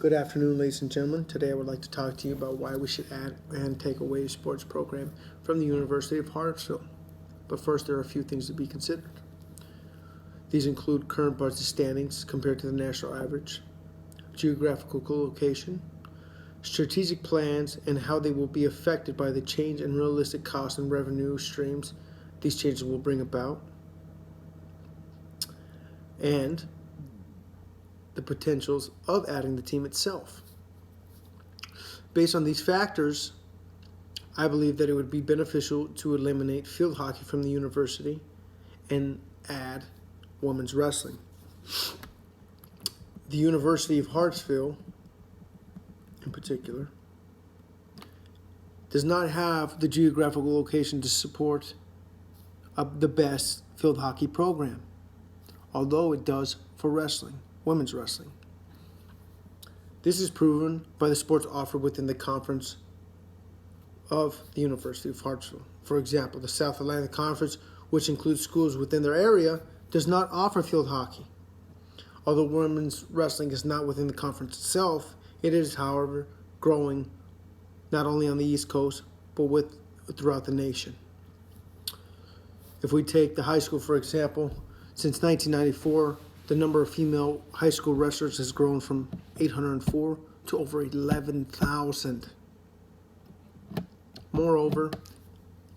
Good afternoon, ladies and gentlemen. Today I would like to talk to you about why we should add and take away a sports program from the University of Hartsville. But first, there are a few things to be considered. These include current budget standings compared to the national average, geographical location, strategic plans, and how they will be affected by the change in realistic cost and revenue streams these changes will bring about, and the potentials of adding the team itself. Based on these factors, I believe that it would be beneficial to eliminate field hockey from the university and add women's wrestling. The University of Hartsville, in particular, does not have the geographical location to support the best field hockey program, although it does for wrestling. Women's wrestling. This is proven by the sports offered within the conference of the University of Hartsville. For example, the South Atlantic Conference, which includes schools within their area, does not offer field hockey. Although women's wrestling is not within the conference itself, it is, however, growing not only on the East Coast, but throughout the nation. If we take the high school, for example, since 1994, the number of female high school wrestlers has grown from 804 to over 11,000. Moreover,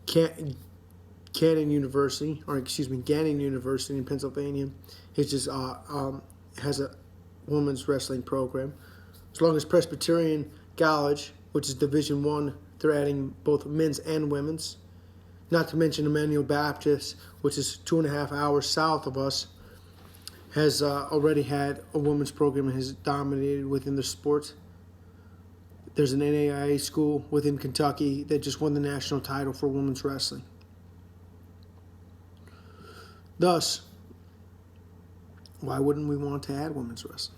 Gannon University in Pennsylvania has a women's wrestling program. As long as Presbyterian College, which is Division I, they're adding both men's and women's. Not to mention Emmanuel Baptist, which is 2.5 hours south of us, has already had a women's program and has dominated within the sport. There's an NAIA school within Kentucky that just won the national title for women's wrestling. Thus, why wouldn't we want to add women's wrestling?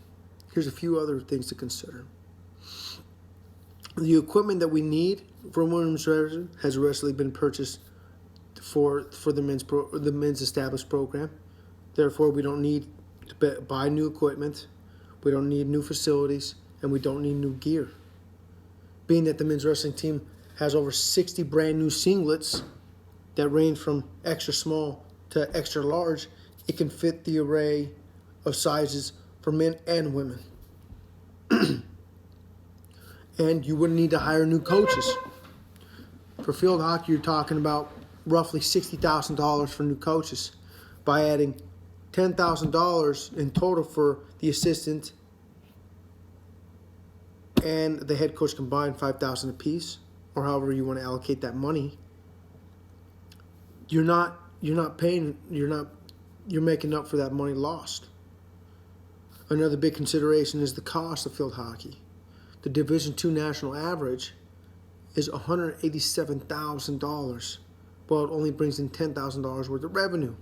Here's a few other things to consider. The equipment that we need for women's wrestling has recently been purchased for the men's established program. Therefore, we don't need to buy new equipment, we don't need new facilities, and we don't need new gear. Being that the men's wrestling team has over 60 brand new singlets that range from extra small to extra large, it can fit the array of sizes for men and women. And you wouldn't need to hire new coaches. For field hockey, you're talking about roughly $60,000 for new coaches. By adding $10,000 in total for the assistant and the head coach combined, $5,000 apiece, or however you want to allocate that money, you're making up for that money lost. Another big consideration is the cost of field hockey. The Division II national average is $187,000, but it only brings in $10,000 worth of revenue.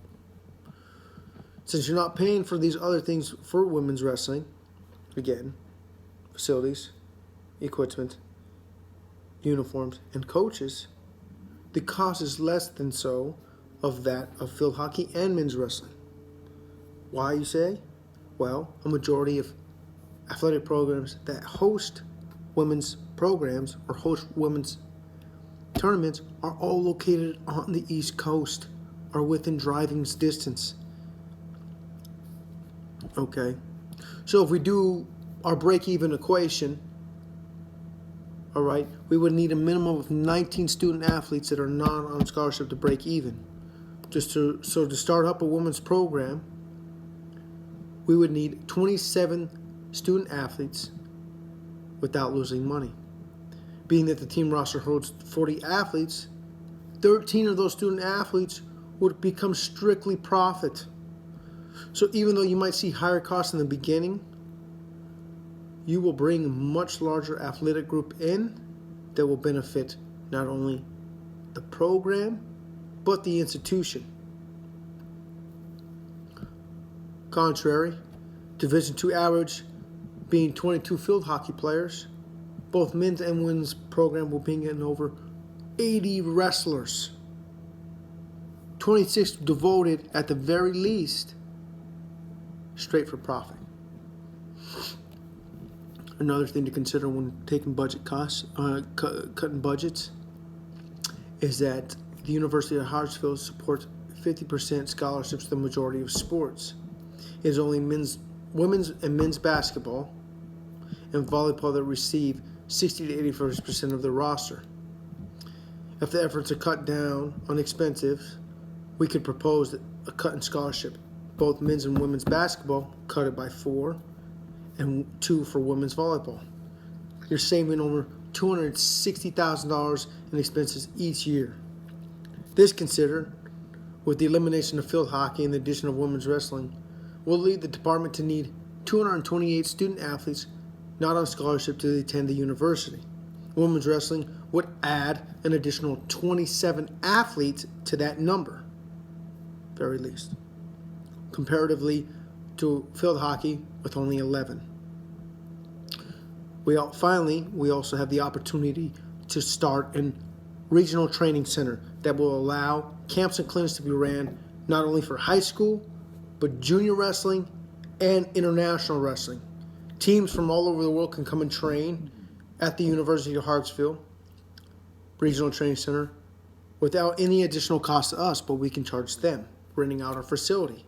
Since you're not paying for these other things for women's wrestling, again, facilities, equipment, uniforms, and coaches, the cost is less than so of that of field hockey and men's wrestling. Why, you say? Well, a majority of athletic programs that host women's programs or host women's tournaments are all located on the East Coast or within driving distance. Okay, so if we do our break-even equation, all right, we would need a minimum of 19 student athletes that are not on scholarship to break even. So to start up a women's program, we would need 27 student athletes without losing money. Being that the team roster holds 40 athletes, 13 of those student athletes would become strictly profit. So even though you might see higher costs in the beginning, you will bring a much larger athletic group in that will benefit not only the program, but the institution. Contrary, Division II average being 22 field hockey players, both men's and women's program will bring in over 80 wrestlers. 26 devoted at the very least straight for profit. Another thing to consider when taking budget costs, cutting budgets, is that the University of Hartsville supports 50% scholarships to the majority of sports. It is only women's and men's basketball and volleyball that receive 60 to 85% of the roster. If the efforts are cut down on expenses, we could propose a cut in scholarship. Both men's and women's basketball, cut it by 4, and 2 for women's volleyball. You're saving over $260,000 in expenses each year. This considered, with the elimination of field hockey and the addition of women's wrestling, will lead the department to need 228 student athletes not on scholarship to attend the university. Women's wrestling would add an additional 27 athletes to that number, very least, comparatively to field hockey with only 11. We also have the opportunity to start a regional training center that will allow camps and clinics to be ran not only for high school, but junior wrestling and international wrestling. Teams from all over the world can come and train at the University of Hartsville Regional Training Center without any additional cost to us, but we can charge them, renting out our facility.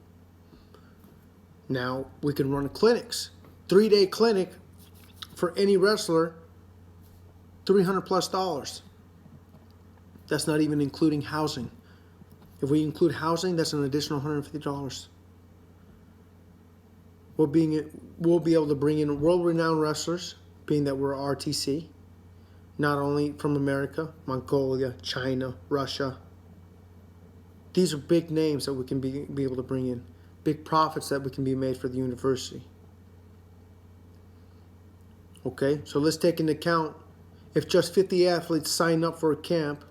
Now we can run clinics, 3-day clinic for any wrestler, $300+. That's not even including housing. If we include housing, that's an additional $150. We'll be able to bring in world-renowned wrestlers, being that we're RTC, not only from America, Mongolia, China, Russia. These are big names that we can be able to bring in, big profits that we can be made for the university. Okay, so let's take into account if just 50 athletes sign up for a camp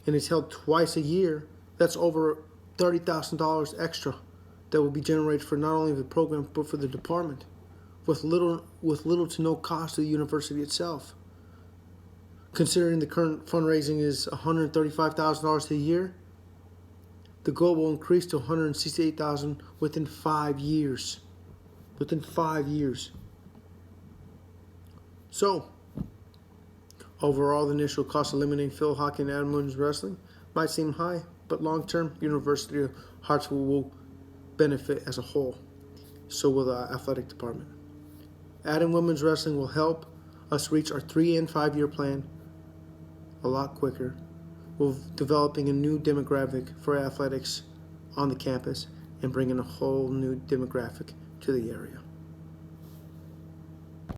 and it's held twice a year, that's over $30,000 extra that will be generated for not only the program but for the department, with little to no cost to the university itself. Considering the current fundraising is $135,000 a year, the goal will increase to $168,000 within 5 years. Within 5 years. So, overall, the initial cost of eliminating field hockey and adding women's wrestling might seem high, but long-term, University of Hartsville will benefit as a whole. So will the athletic department. Adding women's wrestling will help us reach our 3- and 5-year plan a lot quicker. We're developing a new demographic for athletics on the campus and bringing a whole new demographic to the area.